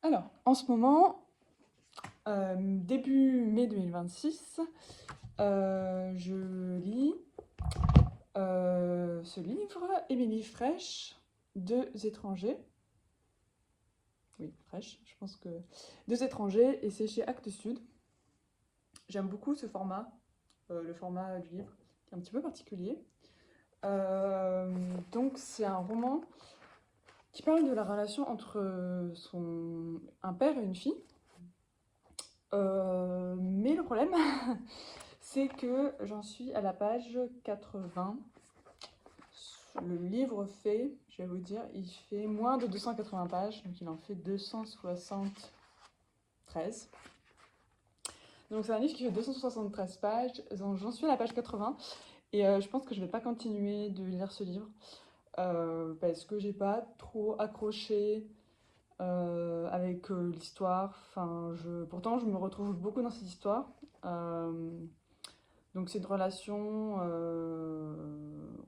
Alors, en ce moment, début mai 2026, je lis ce livre, Émilie Fraîche, Deux étrangers. Oui, Fraîche, je pense que. Deux étrangers, et c'est chez Actes Sud. J'aime beaucoup ce format, le format du livre, qui est un petit peu particulier. Donc, c'est un roman qui parle de la relation entre un père et une fille. Mais le problème, c'est que j'en suis à la page 80. Le livre fait, je vais vous dire, il fait moins de 280 pages, donc il en fait 273. Donc c'est un livre qui fait 273 pages, donc j'en suis à la page 80, et je pense que je vais pas continuer de lire ce livre, parce que j'ai pas trop accroché avec l'histoire. Enfin, pourtant, je me retrouve beaucoup dans cette histoire. Euh, donc c'est une relation,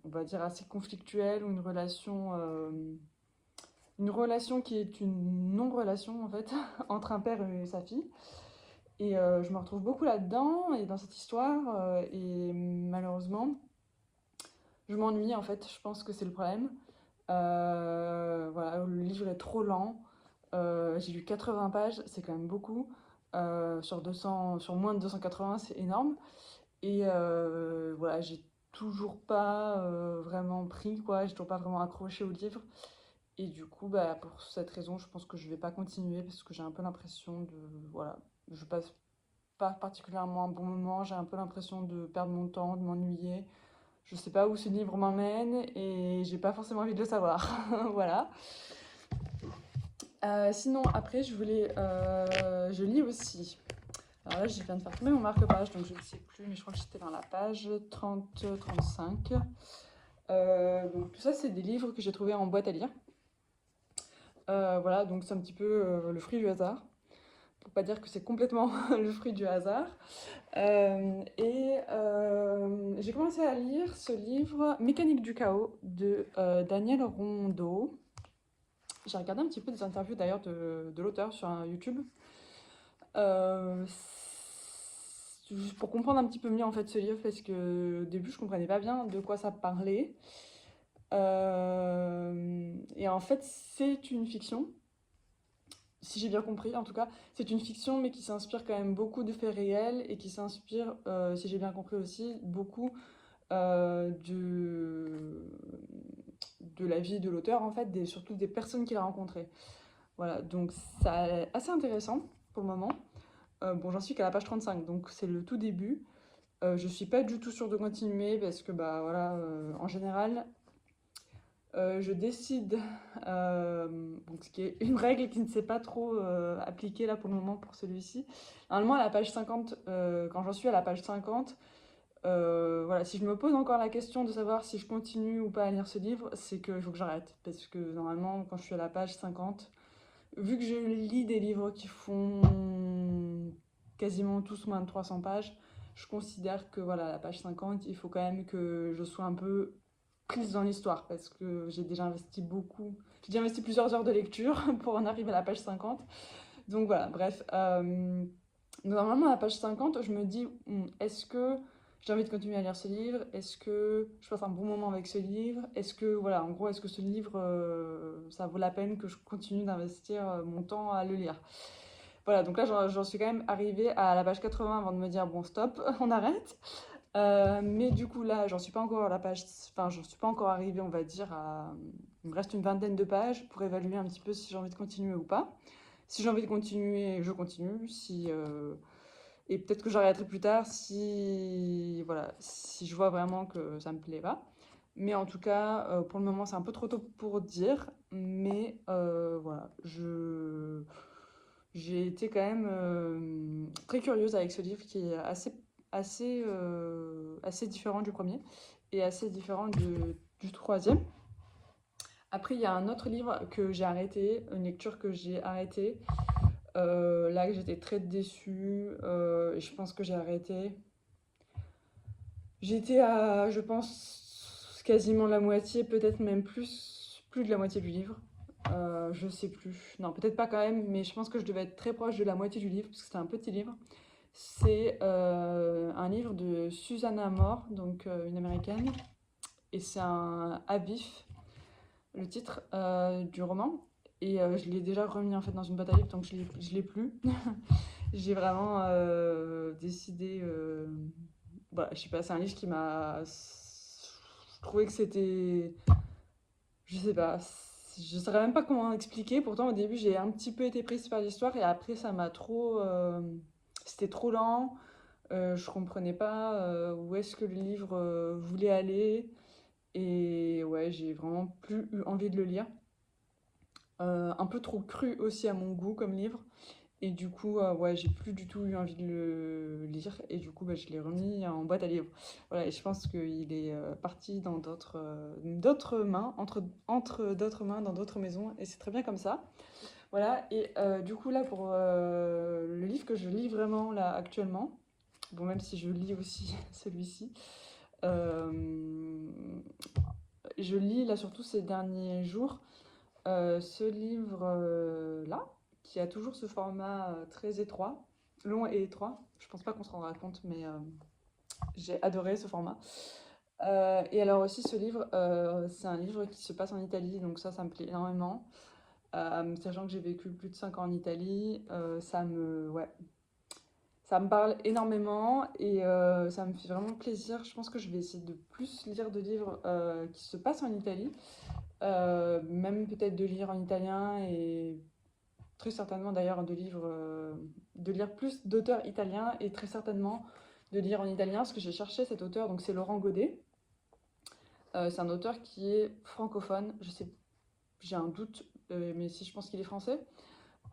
on va dire, assez conflictuelle, ou une relation qui est une non-relation, en fait, entre un père et sa fille. Et je me retrouve beaucoup là-dedans et dans cette histoire. Et malheureusement, je m'ennuie, en fait. Je pense que c'est le problème. Voilà, le livre est trop lent. J'ai lu 80 pages, c'est quand même beaucoup. Sur moins de 280, c'est énorme. Et voilà, j'ai toujours pas vraiment pris, quoi. J'ai toujours pas vraiment accroché au livre. Et du coup, bah, pour cette raison, je pense que je vais pas continuer parce que j'ai un peu l'impression de. Voilà, je passe pas particulièrement un bon moment. J'ai un peu l'impression de perdre mon temps, de m'ennuyer. Je sais pas où ce livre m'emmène et j'ai pas forcément envie de le savoir. Voilà. Sinon, après, je lis aussi. Alors là, je viens de faire tomber mon marque-page, donc je ne sais plus, mais je crois que j'étais dans la page 30-35. Donc tout ça, c'est des livres que j'ai trouvés en boîte à lire. Voilà, donc c'est un petit peu le fruit du hasard. Pour pas dire que c'est complètement le fruit du hasard. J'ai commencé à lire ce livre, Mécanique du chaos, de Daniel Rondeau. J'ai regardé un petit peu des interviews d'ailleurs de l'auteur sur YouTube. Euh, Juste pour comprendre un petit peu mieux en fait ce livre, parce que au début je comprenais pas bien de quoi ça parlait. Et en fait c'est une fiction, si j'ai bien compris en tout cas. C'est une fiction mais qui s'inspire quand même beaucoup de faits réels et qui s'inspire, si j'ai bien compris aussi, beaucoup de la vie de l'auteur en fait, surtout des personnes qu'il a rencontrées. Voilà, donc c'est assez intéressant pour le moment. Bon, j'en suis qu'à la page 35, donc c'est le tout début. Je suis pas du tout sûre de continuer parce que, bah voilà, en général, je décide, donc ce qui est une règle qui ne s'est pas trop appliquée là pour le moment pour celui-ci. Normalement, à la page 50, quand j'en suis à la page 50, voilà, si je me pose encore la question de savoir si je continue ou pas à lire ce livre, c'est qu'il faut que j'arrête. Parce que normalement, quand je suis à la page 50, vu que je lis des livres qui font quasiment tous moins de 300 pages, je considère que voilà, à la page 50, il faut quand même que je sois un peu prise dans l'histoire parce que j'ai déjà investi beaucoup. J'ai déjà investi plusieurs heures de lecture pour en arriver à la page 50. Donc voilà, bref. Normalement, à la page 50, je me dis, est-ce que j'ai envie de continuer à lire ce livre? Est-ce que je passe un bon moment avec ce livre? Est-ce que, voilà, en gros, est-ce que ce livre, ça vaut la peine que je continue d'investir mon temps à le lire? Voilà, donc là, j'en suis quand même arrivée à la page 80 avant de me dire, bon, stop, on arrête. Mais du coup, là, j'en suis pas encore à la page, enfin, j'en suis pas encore arrivée, on va dire, à. Il me reste une vingtaine de pages pour évaluer un petit peu si j'ai envie de continuer ou pas. Si j'ai envie de continuer, je continue. Et peut-être que j'arrêterai plus tard si, voilà, si je vois vraiment que ça me plaît pas. Mais en tout cas, pour le moment, c'est un peu trop tôt pour dire. Mais voilà, j'ai été quand même très curieuse avec ce livre qui est assez différent du premier et assez différent du troisième. Après, il y a un autre livre que j'ai arrêté, une lecture que j'ai arrêtée. Là, j'étais très déçue. Je pense que j'ai arrêté. J'étais je pense, quasiment la moitié, peut-être même plus de la moitié du livre. Je sais plus. Non, peut-être pas quand même, mais je pense que je devais être très proche de la moitié du livre, parce que c'était un petit livre. C'est un livre de Susanna Moore, donc une américaine, et c'est un à vif, le titre du roman. Et je l'ai déjà remis en fait dans une boîte à livres, donc je l'ai plus. J'ai vraiment décidé. Voilà, je sais pas, c'est un livre qui m'a. Je trouvais que c'était. Je sais pas, je saurais même pas comment expliquer. Pourtant, au début, j'ai un petit peu été prise par l'histoire et après, ça m'a trop. C'était trop lent. Je comprenais pas où est-ce que le livre voulait aller. Et ouais, j'ai vraiment plus eu envie de le lire. Un peu trop cru aussi à mon goût comme livre. Et du coup, ouais, j'ai plus du tout eu envie de le lire. Et du coup, bah, je l'ai remis en boîte à livres. Voilà, et je pense qu'il est parti dans d'autres mains, entre d'autres mains, dans d'autres maisons. Et c'est très bien comme ça. Voilà, et du coup, là, pour le livre que je lis vraiment, là, actuellement, bon, même si je lis aussi celui-ci, euh, je lis, là, surtout ces derniers jours, ce livre-là, qui a toujours ce format très étroit, long et étroit. Je pense pas qu'on se rendra compte, mais j'ai adoré ce format. Et alors aussi ce livre, c'est un livre qui se passe en Italie, donc ça me plaît énormément. Sachant que j'ai vécu plus de 5 ans en Italie, ouais, ça me parle énormément et ça me fait vraiment plaisir. Je pense que je vais essayer de plus lire de livres qui se passent en Italie, même peut-être de lire en italien et très certainement d'ailleurs de lire plus d'auteurs italiens et très certainement de lire en italien parce que j'ai cherché cet auteur, donc c'est Laurent Godet. C'est un auteur qui est francophone, je sais, j'ai un doute, mais si je pense qu'il est français.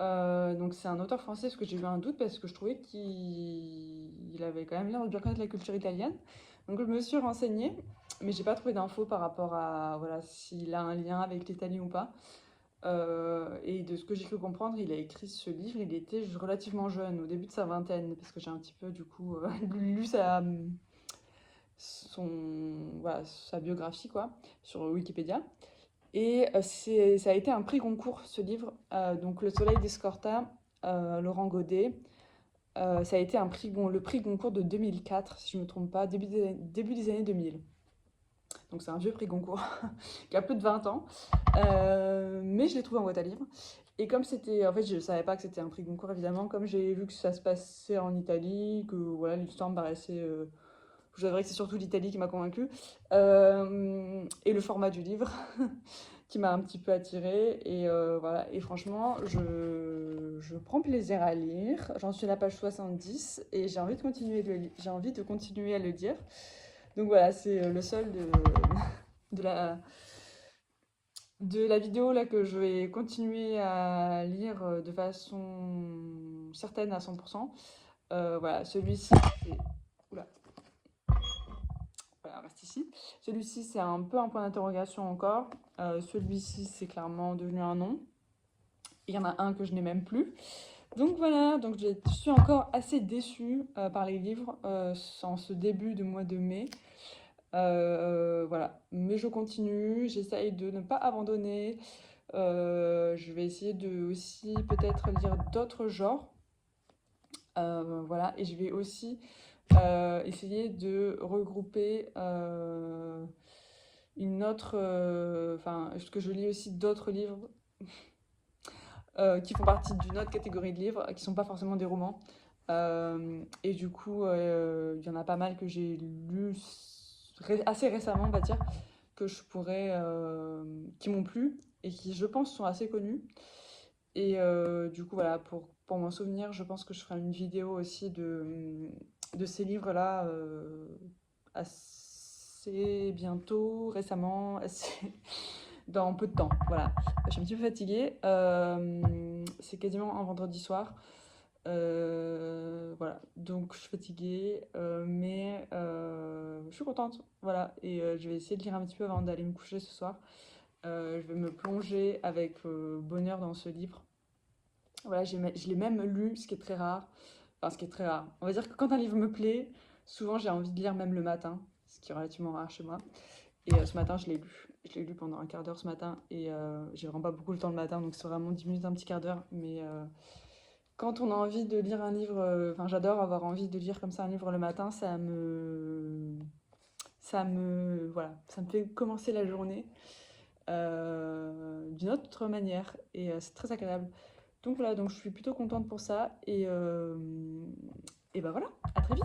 Donc c'est un auteur français parce que j'ai eu un doute parce que je trouvais qu'il avait quand même l'air de bien connaître la culture italienne. Donc je me suis renseignée, mais j'ai pas trouvé d'infos par rapport à voilà, s'il a un lien avec l'Italie ou pas. Et de ce que j'ai cru comprendre, il a écrit ce livre, il était relativement jeune, au début de sa vingtaine, parce que j'ai un petit peu du coup lu voilà, sa biographie quoi, sur Wikipédia. Et ça a été un prix Goncourt, ce livre. Donc Le Soleil d'Escorta, Laurent Godet. Ça a été le prix Goncourt de 2004, si je ne me trompe pas, début des années 2000. Donc c'est un vieux prix Goncourt qui a plus de 20 ans. Mais je l'ai trouvé en boîte à livres. Et comme c'était. En fait, je ne savais pas que c'était un prix Goncourt, évidemment. Comme j'ai vu que ça se passait en Italie, que voilà, l'histoire me paraissait. Je dirais que c'est surtout l'Italie qui m'a convaincue. Et le format du livre qui m'a un petit peu attirée. Et voilà. Et franchement, je prends plaisir à lire. J'en suis à la page 70 et j'ai envie de continuer à le lire. Donc voilà, c'est le seul de de la vidéo là que je vais continuer à lire de façon certaine à 100%. Voilà, celui-ci, c'est... Oula, voilà, reste ici. Celui-ci, c'est un peu un point d'interrogation encore. Celui-ci, c'est clairement devenu un nom. Il y en a un que je n'ai même plus. Donc voilà, donc je suis encore assez déçue par les livres en ce début de mois de mai. Voilà, mais je continue, j'essaye de ne pas abandonner. Je vais essayer de aussi peut-être lire d'autres genres. Voilà, et je vais aussi essayer de regrouper une autre. Enfin, ce que je lis aussi d'autres livres qui font partie d'une autre catégorie de livres, qui ne sont pas forcément des romans. Et du coup, il y en a pas mal que j'ai lus assez récemment, on va dire, que je pourrais, qui m'ont plu et qui, je pense, sont assez connus. Et du coup, voilà, pour m'en souvenir, je pense que je ferai une vidéo aussi de ces livres-là assez bientôt, récemment, dans peu de temps. Voilà, je suis un petit peu fatiguée. C'est quasiment un vendredi soir. Voilà, donc je suis fatiguée, mais je suis contente. Voilà, et je vais essayer de lire un petit peu avant d'aller me coucher ce soir. Je vais me plonger avec bonheur dans ce livre. Voilà, je l'ai même lu, ce qui est très rare. Enfin, ce qui est très rare. On va dire que quand un livre me plaît, souvent j'ai envie de lire même le matin, ce qui est relativement rare chez moi. Et ce matin, je l'ai lu. Je l'ai lu pendant un quart d'heure ce matin et j'ai vraiment pas beaucoup le temps le matin, donc c'est vraiment 10 minutes, un petit quart d'heure. Mais quand on a envie de lire un livre, enfin j'adore avoir envie de lire comme ça un livre le matin, voilà, ça me fait commencer la journée d'une autre manière et c'est très agréable. Donc voilà, donc je suis plutôt contente pour ça et ben voilà, à très vite.